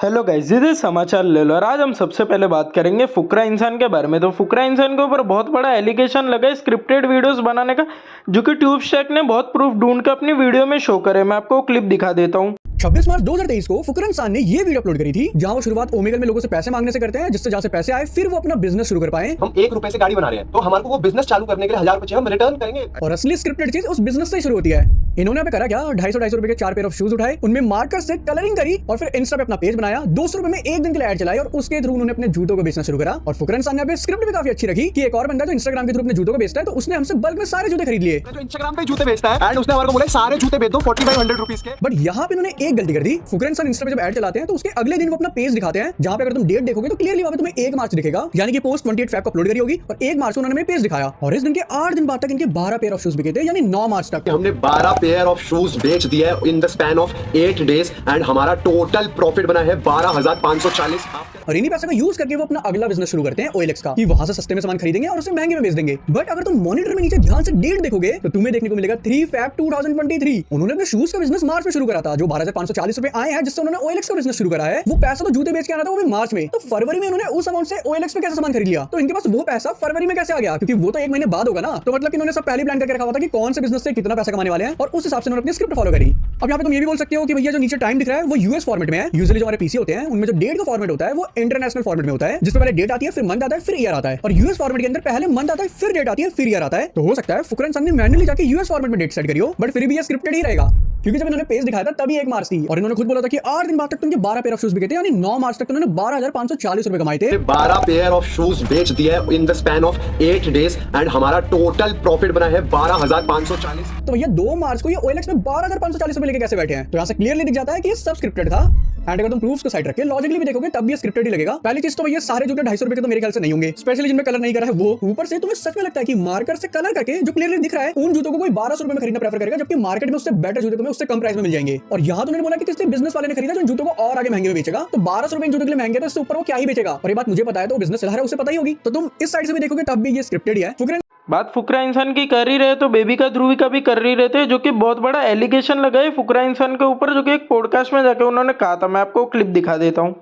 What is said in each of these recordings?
Hello guys, ये समाचार ले लो और आज हम सबसे पहले बात करेंगे फुकरा इंसान के बारे में। तो फुकरा इंसान के ऊपर बहुत बड़ा एलिगेशन लगा है स्क्रिप्टेड वीडियोस बनाने का, जो कि ट्यूब स्टैक ने बहुत प्रूफ ढूंढ कर अपनी वीडियो में शो करे। मैं आपको क्लिप दिखा देता हूँ। 26 मार्च 2023 को फुकरा इंसान ने ये वीडियो अपलोड करी थी, जहां वो शुरुआत ओमेगल में लोगों से पैसे मांगने से करते हैं, जिससे जहां से पैसे आए फिर वो अपना बिजनेस शुरू कर पाए। हम 1 रुपए से गाड़ी बना रहे हैं, तो हमारे को वो बिजनेस चालू करने के लिए 1000 रुपए हम रिटर्न करेंगे। और असली स्क्रिप्टेड चीज उस बिजनेस से ही शुरू होती है। इन्होंने यहाँ पे करा क्या, 250 रुपए के 4 पेयर ऑफ शूज उठाए, उनमें मार्कर से कलरिंग करी और फिर इंस्टा पे अपना पेज बनाया। 200 रुपए में एक दिन के लिए ऐड चलाई और उसके थ्रू उन्होंने अपने जूतों को बेचना शुरू करा। और फुकरा इंसान ने स्क्रिप्ट भी काफी अच्छी रखी कि एक और बंदा जो इंस्टाग्राम के थ्रू अपने जूतों को बेचता है, तो उसने हमसे बल्क में सारे जूते खरीद लिए। जो इंस्टाग्राम पे जूते बेचता है एंड उसने हमारे को बोला सारे जूते बेच दो 4500 रुपीस के। बट यहाँ पे उन्होंने एक गलती कर दी। फुकरा इंसान इंस्टा पे जब ऐड चलाते हैं तो उसके अगले दिन वो अपना पेज दिखाते हैं, जहां पे अगर तुम डेट देखोगे तो क्लियरली वहां पे तुम्हें 1 मार्च दिखेगा, यानी कि पोस्ट 28 फेब को अपलोड करी होगी और 1 मार्च को उन्होंने पेज दिखाया। और इस दिन के 8 दिन बाद तक इनके 12 पेयर ऑफ शूज बिके थे, यानी 9 मार्च तक हमने 12 पेयर ऑफ शूज बेच दिए है in the span of 8 days and हमारा टोटल प्रॉफिट बना है 12540। और इन्हीं पैसे का यूज करके वो अपना अगला बिजनेस शुरू करते हैं OLX का, कि वहां से सस्ते में सामान खरीदेंगे और उसे महंगे में बेच देंगे। बट अगर तुम मॉनिटर में नीचे ध्यान से डेट देखोगे तो तुम्हें देखने को मिलेगा 3 फेब 2023। उन्होंने अपने शूज का बिजनेस मार्च में शुरू करा था, जो 12540 रुपए आए हैं, जिससे उन्होंने OLX का बिजनेस शुरू करा है। वो पैसा तो जूते बेच के आना था, वो भी मार्च में। तो फरवरी में उन्होंने उस अमाउंट से OLX पे कैसे सामान खरीद लिया? तो इनके पास वो पैसा फरवरी में कैसे आ गया? क्योंकि वो तो 1 महीने बाद होगा ना। तो मतलब कि इन्होंने सब पहले प्लान करके रखा हुआ था कि कौन से बिजनेस से कितना पैसा कमाने वाले हैं, और उस हिसाब से उन्होंने अपनी स्क्रिप्ट फॉलो करी। अब यहाँ पे तुम ये भी बोल सकते हो कि भैया जो नीचे टाइम दिख रहा है वो यूएस फॉर्मेट में है। यूजुअली जो हमारे पीसी होते हैं उनमें जो डेट का फॉर्मेट होता है वो इंटरनेशनल फॉर्मेट में होता है, जिसमें पहले डेट आती है, फिर मंथ आता है, फिर ईयर आता है। और यूएस फॉर्मेट के अंदर पहले मंथ आता है, फिर डेट आती है, फिर ईयर आता है। तो हो सकता है फुकरा इंसान ने मैन्युअली जाके यूएस फॉर्मेट में डेट सेट करी हो, बट फिर भी ये स्क्रिप्टेड ही रहेगा, क्योंकि जब इन्होंने पेज दिखाया था तभी 1 मार्च थी। और इन्होंने खुद बोला था कि 8 दिन बाद तक तुमके 12 पेयर ऑफ शूज बिके थे, यानी 9 मार्च तक उन्होंने 12540 रुपए कमाए थे। 12 पेयर ऑफ शूज बेच दिए है in the span of 8 days and हमारा टोटल प्रॉफिट बना है 12540। तो भैया 2 मार्च को ये OLX में 12540 रुपए लेके कैसे बैठे हैं? तो यहाँ से क्लियरली दिख जाता है कि ये सब स्क्रिप्टेड था। एंड अगर तुम प्रूफ्स को साइड रख के लॉजिकली भी देखोगे तब भी स्क्रिप्टेड ही लगेगा। पहली चीज तो भैया सारे जूते 250 रुपए के तो मेरे ख्याल से नहीं होंगे, स्पेशली जिनमें कलर नहीं करा है वो। ऊपर से तुम्हें सच में लगता है कि मार्कर से कलर करके जो क्लियरली दिख रहा है उन जूतों को कोई 1200 रुपए में खरीदना प्रेफर करेगा, जबकि मार्केट में उससे बेटर जूते तुम्हें उससे कम प्राइस में मिल जाएंगे। और यहाँ तो उन्होंने बोला कि किसी बिजनेस वाले ने खरीदा जो जूतों को और आगे महंगे में बेचेगा, तो 1200 रुपए जूतों के लिए महंगे, तो इससे ऊपर वो क्या ही बेचेगा। और ये बात मुझे पता है, तो बिजनेस चला रहा है, उसे पता ही होगी। तो तुम इस साइड से भी देखोगे तब भी ये स्क्रिप्टेड ही है। बात फुकरा इंसान की कर ही रहे तो बेबी का ध्रुवी का भी कर ही रहे थे, जो कि बहुत बड़ा एलिगेशन लगा है फुकरा इंसान के ऊपर, जो कि एक पॉडकास्ट में जाके उन्होंने कहा था। मैं आपको क्लिप दिखा देता हूँ।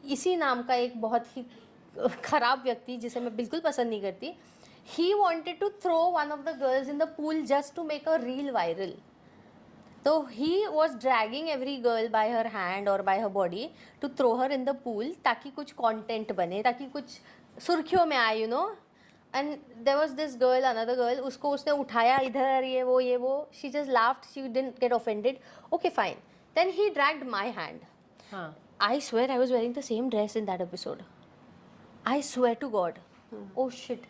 इसी नाम का एक बहुत ही खराब व्यक्ति, जिसे मैं बिल्कुल पसंद नहीं करती, he wanted to throw one of the girls in the pool just to make a reel viral. तो he was dragging every girl by her hand और by her body to throw her in the pool, ताकि कुछ content बने, ताकि कुछ सुर्खियों में आए, you know. And there was this girl, another girl, उसको उसने उठाया इधर, ये वो, she just laughed, she didn't get offended. Okay fine. Then he dragged my hand. I swear I was wearing the same dress in that episode. I swear to God. Oh shit.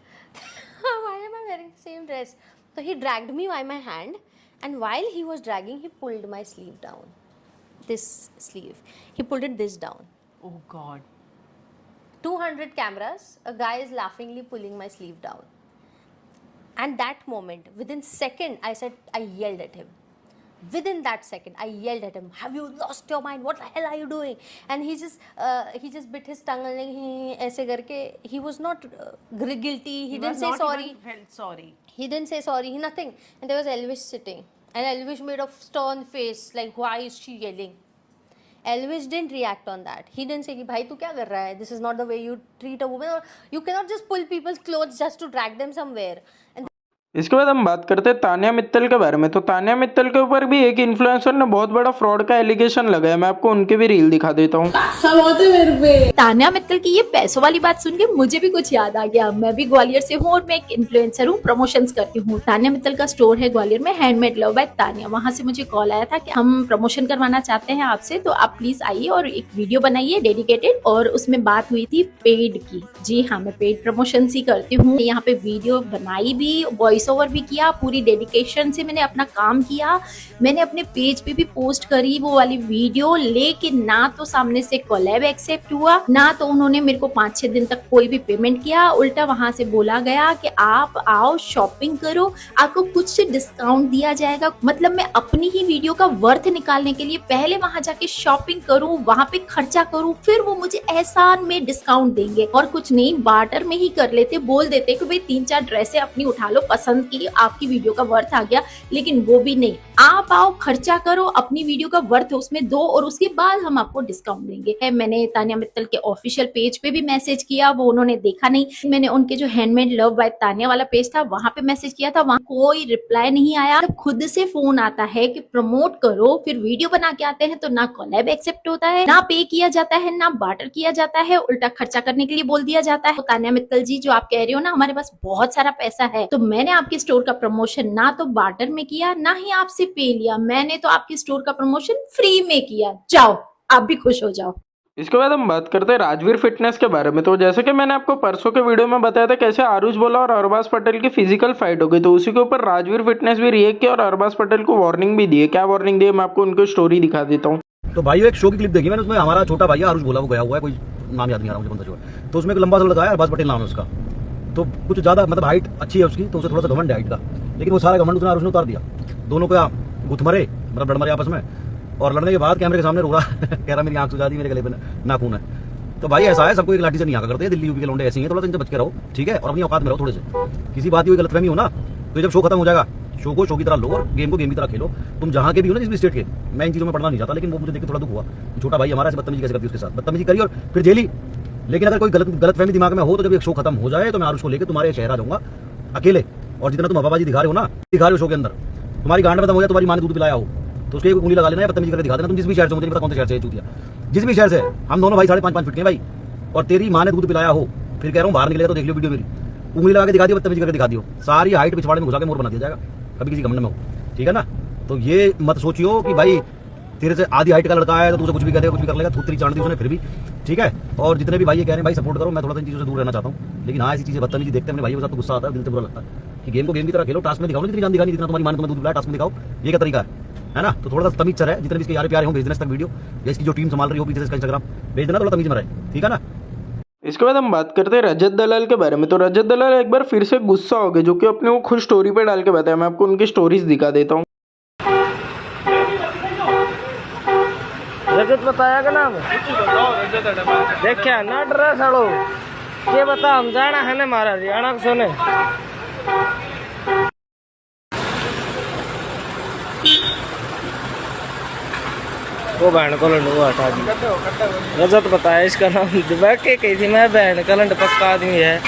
Why am I wearing the same dress? So he dragged me by my hand, and while he was dragging, he pulled my sleeve down. This sleeve. He pulled it this down. Oh God. 200 cameras, a guy is laughingly pulling my sleeve down. And that moment, within second, I yelled at him. Within that second, I yelled at him, "Have you lost your mind? What the hell are you doing?" And he just bit his tongue and he ऐसे करके, he was not guilty. He didn't say sorry. Even felt sorry. He didn't say sorry. He nothing. And there was Elvis sitting, and Elvis made a stern face, like, why is she yelling? Elvis didn't react on that. He didn't say कि भाई तू क्या कर रहा है? This is not the way you treat a woman. Or you cannot just pull people's clothes just to drag them somewhere. And इसके बाद हम बात करते हैं तान्या मित्तल के बारे में। तो तान्या मित्तल के ऊपर भी एक इन्फ्लुएंसर ने बहुत बड़ा फ्रॉड का एलिगेशन लगाया। मैं आपको उनकी भी रील दिखा देता हूँ। तान्या मित्तल की ये पैसों वाली बात सुन के मुझे भी कुछ याद आ गया। मैं भी ग्वालियर से हूँ और मैं एक इन्फ्लुएंसर हूँ, प्रमोशंस करती हूँ। तान्या मित्तल का स्टोर है ग्वालियर में, हैंडमेड लव बाय तान्या। वहाँ से मुझे कॉल आया था कि हम प्रमोशन करवाना चाहते हैं आपसे, तो आप प्लीज आइए और एक वीडियो बनाइए डेडिकेटेड। और उसमें बात हुई थी पेड की। जी हाँ, मैं पेड प्रमोशन ही करती हूँ। यहाँ पे वीडियो बनाई भी, वॉइस ओवर भी किया, पूरी डेडिकेशन से मैंने अपना काम किया। मैंने अपने पेज पे भी पोस्ट करी वो वाली वीडियो, लेकिन ना तो सामने से कोलैब एक्सेप्ट हुआ, ना तो उन्होंने मेरे को 5-6 दिन तक कोई भी पेमेंट किया। उल्टा वहां से बोला गया कि आप आओ शॉपिंग करो, आपको कुछ डिस्काउंट दिया जाएगा। मतलब मैं अपनी ही वीडियो का वर्थ निकालने के लिए पहले वहां जाके शॉपिंग करूं, वहां पे खर्चा करूं, फिर वो मुझे एहसान में डिस्काउंट देंगे। और कुछ नहीं, बार्टर में ही कर लेते, बोल देते कि भाई 3-4 ड्रेसें अपनी उठा लो, पसंद बंद की, आपकी वीडियो का वर्थ आ गया, लेकिन वो भी नहीं। आप आओ, खर्चा करो, अपनी वीडियो का वर्थ उसमें दो और उसके बाद हम आपको डिस्काउंट देंगे। मैंने तानिया मित्तल के ऑफिशियल पेज पे भी मैसेज किया, वो उन्होंने देखा नहीं। मैंने उनके जो हैंडमेड लव बाय तानिया वाला पेज था वहां पे मैसेज किया था, वहां कोई रिप्लाई नहीं आया। जब खुद से फोन आता है कि प्रमोट करो, फिर वीडियो बना के आते हैं तो ना कोलैब एक्सेप्ट होता है, ना पे किया जाता है, ना बार्टर किया जाता है, उल्टा खर्चा करने के लिए बोल दिया जाता है। तो तानिया मित्तल जी, जो आप कह रहे हो ना हमारे पास बहुत सारा पैसा है, तो मैंने आपके स्टोर का प्रमोशन ना तो बार्टर में किया, ना ही आपसे पे लिया। मैंने तो आपके स्टोर का प्रमोशन फ्री में किया। जाओ, आप भी खुश हो जाओ। इसके बाद हम बात करते हैं राजवीर फिटनेस के बारे में। तो जैसे कि मैंने आपको परसों के वीडियो में बताया था कैसे आरुष बोला और अरबाज पटेल की फिजिकल फाइट हो गई, तो उसी के ऊपर राजवीर फिटनेस भी रिएक्ट किया और अरबाज पटेल को वार्निंग भी दी है। क्या वार्निंग दी है, मैं आपको उनकी स्टोरी दिखा देता हूँ। तो भाई एक शो की क्लिप देखी मैंने, उसमें हमारा छोटा भाई आरुष बोला, वो गया हुआ है, कोई नाम याद नहीं आ रहा मुझे बंदा जो है, तो उसमें एक लंबा सा लड़का है, अरबाज पटेल नाम है उसका, तो कुछ ज्यादा मतलब हाइट अच्छी है उसकी, तो उसे थोड़ा सा घमंड है हाइट का, लेकिन वो सारा घमंड उसने आरुष ने उतार दिया। दोनों का गुथमरे मतलब लड़ मरे आपस में, और लड़ने के बाद कैमरे के सामने रो रहा कह रहा मेरी आंख सुझा दी, मेरे गले पे नाखून है। तो भाई ऐसा है, सबको एक लाठी से नहीं आका करते हैं, दिल्ली यूपी के लौंडे ऐसे ही हैं, थोड़ा सा इनसे बच के रहो, ठीक है, और अपनी औकात में रहो थोड़े से। किसी बात की कोई गलतफहमी हो ना, तो जब शो खत्म हो जाएगा, शो को शो की तरह लो और गेम को गेम की तरह खेलो। तुम जहाँ के भी हो ना, जिस भी स्टेट के, मैं इन चीज़ों में पढ़ना नहीं चाहता, लेकिन वो मुझे देख के थोड़ा दुख हुआ, छोटा भाई हमारा ऐसे बदतमीजी कैसे करती है, उसके साथ बदतमीजी करी और फिर जेली। लेकिन अगर कोई गलतफहमी दिमाग में हो, तो जब एक शो खत्म हो जाए तो मैं आरुष को लेकर तुम्हारे शहर आ जाऊंगा अकेले, और जितना तुम हवाबाजी दिखा रहे हो ना, दिखा रहे हो शो के अंदर, तुम्हारी गांड खत्म हो जाए, तुम्हारी माँ ने दूध पिलाया हो, तो उसके उंगली लगा लेना या बदतमीजी करके दिखा देना। तुम जिस भी शहर से, मुझे नहीं पता कौन से शहर से चूतिया, जिस भी शहर से, हम दोनों भाई 5.5 फीट के भाई, और तेरी माँ ने दूध पिलाया हो, फिर कह रहा हूँ बाहर निकलेगा तो देख लो वीडियो मेरी, उंगली लगा के दिखा दियो, बदतमीजी करके दिखा दियो, सारी हाइट पिछवाड़े में घुसा के मोर बना दिया जाएगा, कभी किसी घमंड में हो, ठीक है ना। तो ये मत सोचियो कि भाई तेरे से आधी हाइट का लड़का है तो तुझे कुछ भी करेगा, कुछ भी कर लेगा, थूतरी चांद दी उसने फिर भी, ठीक है। और जितने भी भाई ये कह रहे हैं भाई सपोर्ट करो, मैं थोड़ा सा इन चीज़ों से दूर रहना चाहता हूँ, लेकिन हाँ ऐसी चीज़ें बदतमीजी देखते हैं अपने भाइयों के साथ तो गुस्सा आता है, दिल से बुरा लगता है कि गेम को गेम की तरह खेलो, टास्क में दिखाओ ना, जितनी जान दिखानी, जितना तुम्हारी मान तुम्हें दूध पिलाया टास्क में दिखाओ, ये क्या तरीका है ना। तो थोड़ा सा तमीज है, जितने भी इसके यार प्यारे हो भेज देना तक वीडियो, या इसकी जो टीम संभाल रही हो पीछे से इसका इंस्टाग्राम भेज देना, थोड़ा तमीज में रहे, ठीक है ना। इसके बाद हम बात करते हैं रजत दलाल के बारे में। तो रजत दलाल एक बार फिर से गुस्सा हो गए, जो कि अपने वो खुद स्टोरी पे डाल के बताया। मैं आपको उनकी स्टोरीज दिखा देता हूँ। रजत बताया का नाम देखा ना डरा साड़ो ये बता, हम जाना है ना महाराज हरियाणा सोने। वो बहन को लंड हुआ था जी, रजत बताया इसका नाम, दिमाग के कही थी मैं, बहन का लंड पक्का आदमी है।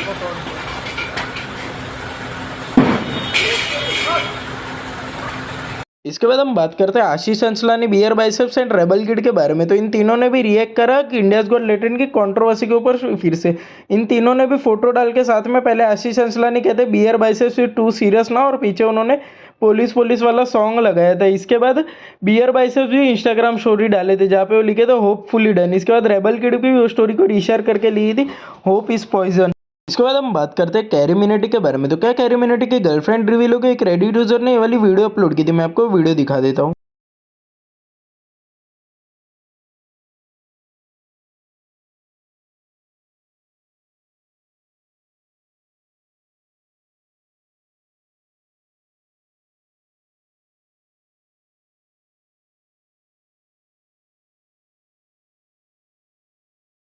इसके बाद हम बात करते हैं Ashish Ansalani, beer biceps and rebel kid के बारे में। तो इन तीनों ने भी रिएक्ट करा कि इंडियाज गॉट लेटेंट की कंट्रोवर्सी के ऊपर फिर से। इन तीनों ने भी फोटो डाल के साथ में, पहले आशीष अंसलानी कहते बियर बाइसेप्स टू सीरियस ना, और पीछे उन्होंने पुलिस वाला सॉन्ग लगाया था। इसके बाद बियर बाइसेप्स भी इंस्टाग्राम स्टोरी डाले थे जहाँ पे वो लिखे थे होपफुली डन। इसके बाद रेबल किड की भी वो स्टोरी को रीशेयर करके ली थी, होप इज पॉइजन। इसके बाद हम बात करते हैं कैरी मिनेटी के बारे में। तो क्या कैरी मिनेटी की गर्लफ्रेंड रिवील हो गई, एक रेडिट यूजर ने ये वाली वीडियो अपलोड की थी, मैं आपको वीडियो दिखा देता हूँ।